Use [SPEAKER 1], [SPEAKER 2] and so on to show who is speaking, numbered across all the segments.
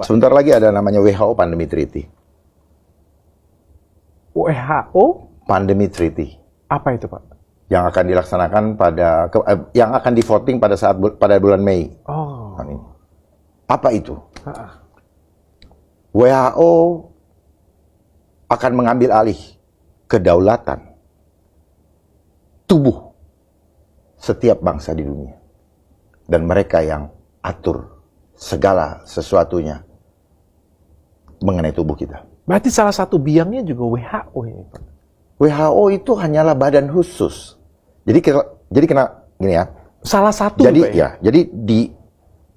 [SPEAKER 1] Sebentar lagi ada namanya WHO Pandemic Treaty.
[SPEAKER 2] WHO?
[SPEAKER 1] Pandemic Treaty.
[SPEAKER 2] Apa itu, Pak?
[SPEAKER 1] Yang akan dilaksanakan yang akan di-voting pada bulan Mei.
[SPEAKER 2] Oh.
[SPEAKER 1] Apa itu? WHO akan mengambil alih kedaulatan tubuh setiap bangsa di dunia. Dan mereka yang atur segala sesuatunya mengenai tubuh kita.
[SPEAKER 2] Berarti salah satu biangnya juga WHO ini, Pak?
[SPEAKER 1] WHO itu hanyalah badan khusus. Jadi kena gini ya.
[SPEAKER 2] Salah satu,
[SPEAKER 1] jadi
[SPEAKER 2] Pak, ya?
[SPEAKER 1] Jadi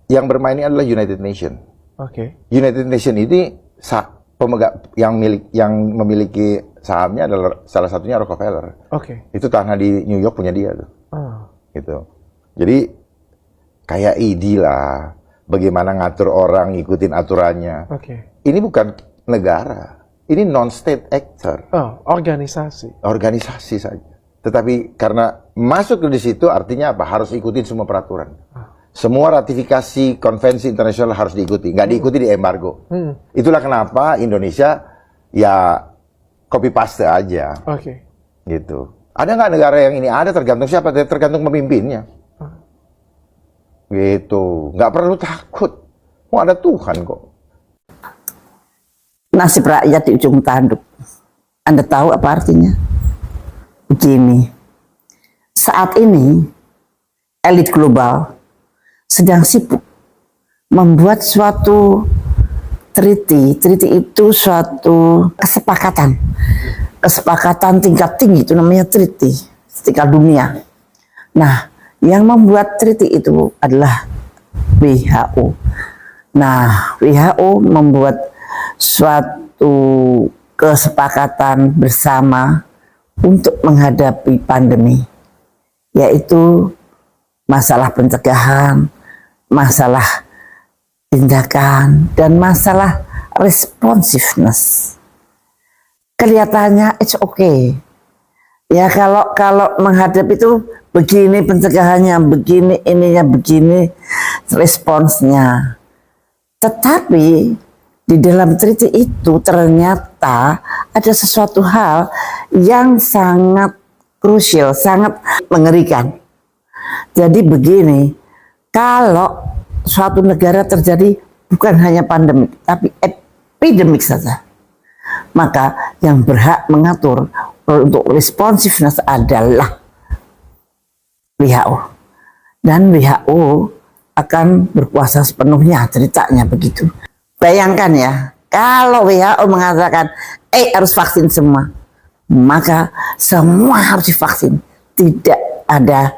[SPEAKER 1] yang bermain ini adalah United Nation.
[SPEAKER 2] Oke.
[SPEAKER 1] United Nation ini pemegang yang memiliki sahamnya adalah salah satunya Rockefeller.
[SPEAKER 2] Oke.
[SPEAKER 1] Itu tanah di New York punya dia tuh. Gitu. Jadi kayak ID lah. Bagaimana ngatur orang, ngikutin aturannya.
[SPEAKER 2] Oke.
[SPEAKER 1] Ini bukan negara. Ini non-state actor.
[SPEAKER 2] Oh, organisasi.
[SPEAKER 1] Organisasi saja. Tetapi karena masuk di situ artinya apa? Harus ikutin semua peraturan. Semua ratifikasi konvensi internasional harus diikuti. Nggak diikuti di embargo. Itulah kenapa Indonesia ya copy paste aja.
[SPEAKER 2] Oke.
[SPEAKER 1] Gitu. Ada nggak negara yang ini? Ada, tergantung siapa, tergantung pemimpinnya. Gitu. Nggak perlu takut. Mau ada Tuhan kok.
[SPEAKER 3] Nasib rakyat di ujung tanduk. Anda tahu apa artinya? Begini, saat ini elit global sedang sibuk membuat suatu treaty. Treaty itu suatu kesepakatan tingkat tinggi, itu namanya treaty tingkat dunia. Nah, yang membuat treaty itu adalah WHO. Nah, WHO membuat suatu kesepakatan bersama untuk menghadapi pandemi, yaitu masalah pencegahan, masalah tindakan, dan masalah responsiveness. Kelihatannya it's okay. Ya kalau menghadapi itu begini pencegahannya, begini ininya, begini responsnya. Tetapi di dalam treaty itu ternyata ada sesuatu hal yang sangat krusial, sangat mengerikan. Jadi begini, kalau suatu negara terjadi bukan hanya pandemik, tapi epidemik saja, maka yang berhak mengatur untuk responsiveness adalah WHO. Dan WHO akan berkuasa sepenuhnya, ceritanya begitu. Bayangkan ya, kalau WHO mengatakan, harus vaksin semua, maka semua harus divaksin. Tidak ada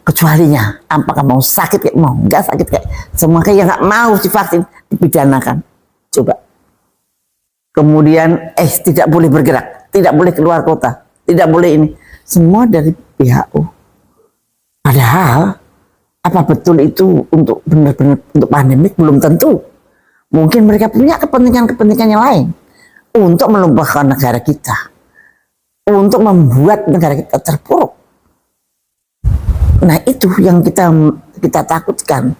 [SPEAKER 3] kecualinya. Apakah mau sakit kayak mau nggak sakit kayak semua kayak nggak mau divaksin dipidanakan. Coba. Kemudian tidak boleh bergerak, tidak boleh keluar kota, tidak boleh ini. Semua dari WHO. Padahal apa betul itu untuk benar-benar untuk pandemik? Belum tentu. Mungkin mereka punya kepentingan-kepentingan yang lain untuk melumpuhkan negara kita, untuk membuat negara kita terpuruk. Nah, itu yang kita takutkan.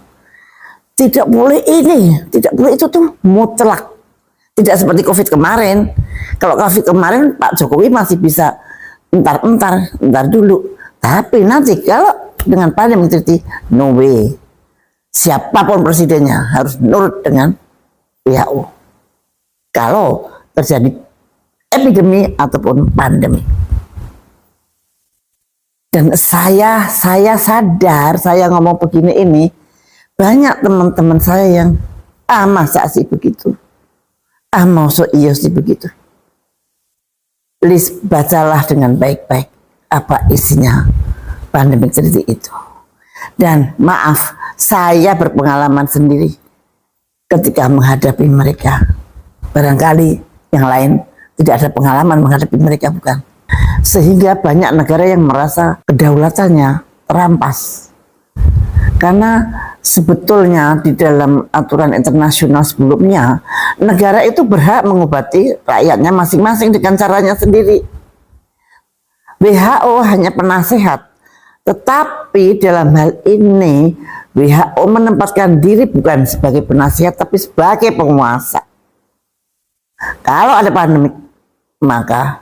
[SPEAKER 3] Tidak boleh ini, tidak boleh itu tuh mutlak. Tidak seperti COVID kemarin. Kalau COVID kemarin Pak Jokowi masih bisa entar dulu. Tapi nanti kalau dengan pandemi treaty, no way. Siapapun presidennya harus nurut dengan WHO. Kalau terjadi epidemi ataupun pandemi. Dan saya sadar, saya ngomong begini ini, banyak teman-teman saya yang masa sih begitu, mau so iya sih begitu. Please bacalah dengan baik-baik apa isinya pandemi treaty itu. Dan maaf, saya berpengalaman sendiri ketika menghadapi mereka. Barangkali yang lain tidak ada pengalaman menghadapi mereka, bukan. Sehingga banyak negara yang merasa kedaulatannya terampas. Karena sebetulnya di dalam aturan internasional sebelumnya, negara itu berhak mengobati rakyatnya masing-masing dengan caranya sendiri. WHO hanya penasehat, tetapi dalam hal ini WHO menempatkan diri bukan sebagai penasihat tapi sebagai penguasa. Kalau ada pandemi, maka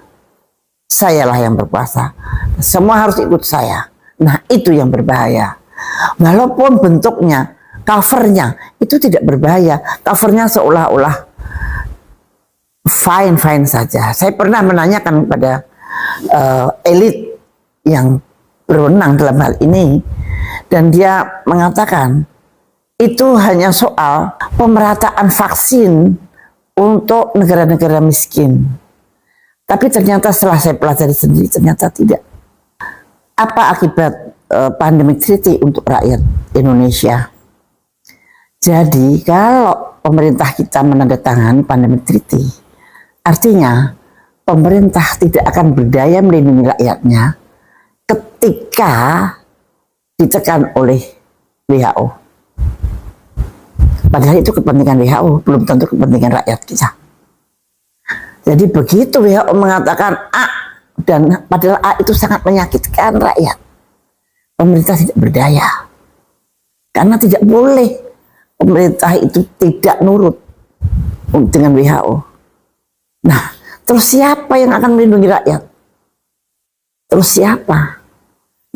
[SPEAKER 3] sayalah yang berkuasa. Semua harus ikut saya. Nah, itu yang berbahaya. Walaupun bentuknya, covernya itu tidak berbahaya. Covernya seolah-olah fine-fine saja. Saya pernah menanyakan kepada elit yang berwenang dalam hal ini, dan dia mengatakan itu hanya soal pemerataan vaksin untuk negara-negara miskin. Tapi ternyata setelah saya pelajari sendiri, ternyata tidak. Apa akibat pandemic treaty untuk rakyat Indonesia? Jadi kalau pemerintah kita menandatangani pandemic treaty, artinya pemerintah tidak akan berdaya melindungi rakyatnya ketika ditekan oleh WHO. Padahal itu kepentingan WHO, belum tentu kepentingan rakyat kita. Jadi begitu WHO mengatakan A, dan padahal A itu sangat menyakitkan rakyat, pemerintah tidak berdaya. Karena tidak boleh pemerintah itu tidak nurut dengan WHO. Nah, terus siapa yang akan melindungi rakyat? Terus siapa?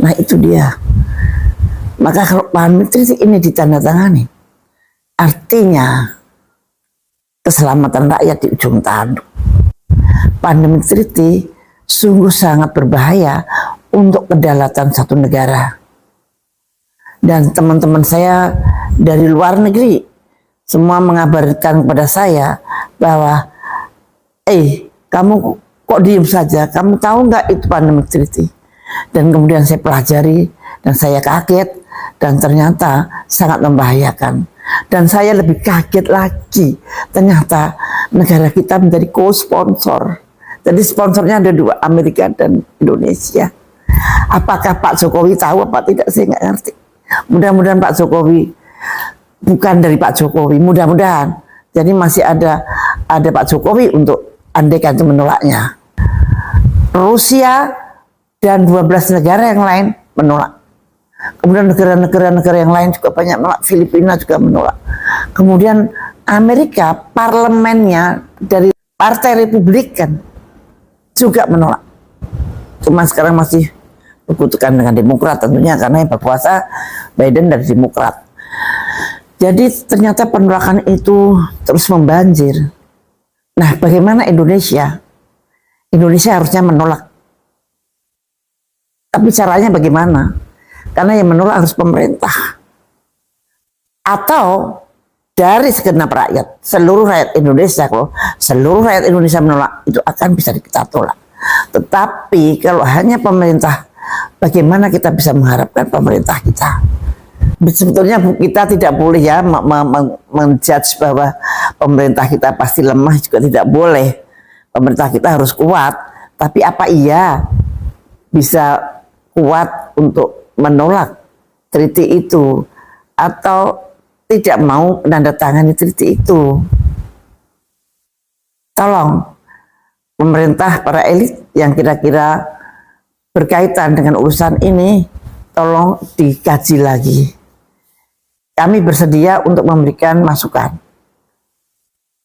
[SPEAKER 3] Nah, itu dia. Maka kalau pandemic treaty ini ditandatangani, artinya keselamatan rakyat di ujung tanduk. Pandemic treaty sungguh sangat berbahaya untuk kedaulatan satu negara. Dan teman-teman saya dari luar negeri semua mengabarkan kepada saya bahwa kamu kok diem saja, kamu tahu nggak itu pandemic treaty? Dan kemudian saya pelajari dan saya kaget, dan ternyata sangat membahayakan. Dan saya lebih kaget lagi, ternyata negara kita menjadi co-sponsor. Jadi sponsornya ada dua, Amerika dan Indonesia. Apakah Pak Jokowi tahu apa tidak, saya nggak ngerti. Mudah-mudahan Pak Jokowi bukan dari Pak Jokowi, mudah-mudahan. Jadi masih ada Pak Jokowi untuk andaikan itu menolaknya. Rusia dan 12 negara yang lain menolak. Kemudian negara-negara yang lain juga banyak menolak. Filipina juga menolak. Kemudian Amerika, parlemennya dari Partai Republikan juga menolak. Cuma sekarang masih berkutukan dengan Demokrat tentunya, karena yang berkuasa Biden dari Demokrat. Jadi ternyata penolakan itu terus membanjir. Nah, bagaimana Indonesia? Indonesia harusnya menolak. Tapi caranya bagaimana? Karena yang menolak harus pemerintah. Atau dari segenap rakyat, seluruh rakyat Indonesia. Kalau seluruh rakyat Indonesia menolak, itu akan bisa kita tolak. Tetapi kalau hanya pemerintah, bagaimana kita bisa mengharapkan pemerintah kita? Sebetulnya kita tidak boleh ya menjudge bahwa pemerintah kita pasti lemah, juga tidak boleh. Pemerintah kita harus kuat. Tapi apa iya bisa kuat untuk menolak treaty itu, atau tidak mau menandatangani treaty itu? Tolong pemerintah, para elit yang kira-kira berkaitan dengan urusan ini, tolong dikaji lagi. Kami bersedia untuk memberikan masukan,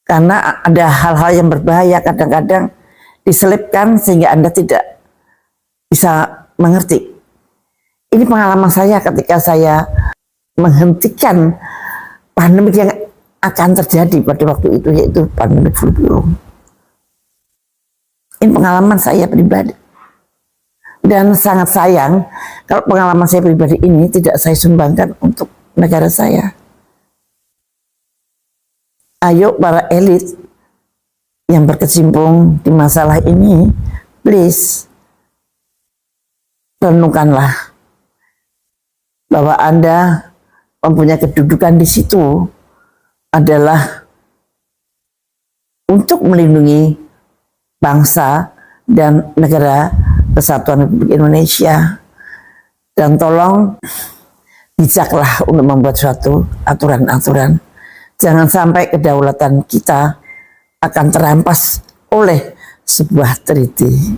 [SPEAKER 3] karena ada hal-hal yang berbahaya kadang-kadang diselipkan sehingga Anda tidak bisa mengerti. Ini pengalaman saya ketika saya menghentikan pandemi yang akan terjadi pada waktu itu, yaitu pandemi flu burung. Ini pengalaman saya pribadi. Dan sangat sayang kalau pengalaman saya pribadi ini tidak saya sumbangkan untuk negara saya. Ayo para elit yang berkecimpung di masalah ini, please renungkanlah bahwa Anda mempunyai kedudukan di situ adalah untuk melindungi bangsa dan negara Kesatuan Republik Indonesia. Dan tolong bijaklah untuk membuat suatu aturan-aturan. Jangan sampai kedaulatan kita akan terampas oleh sebuah treaty.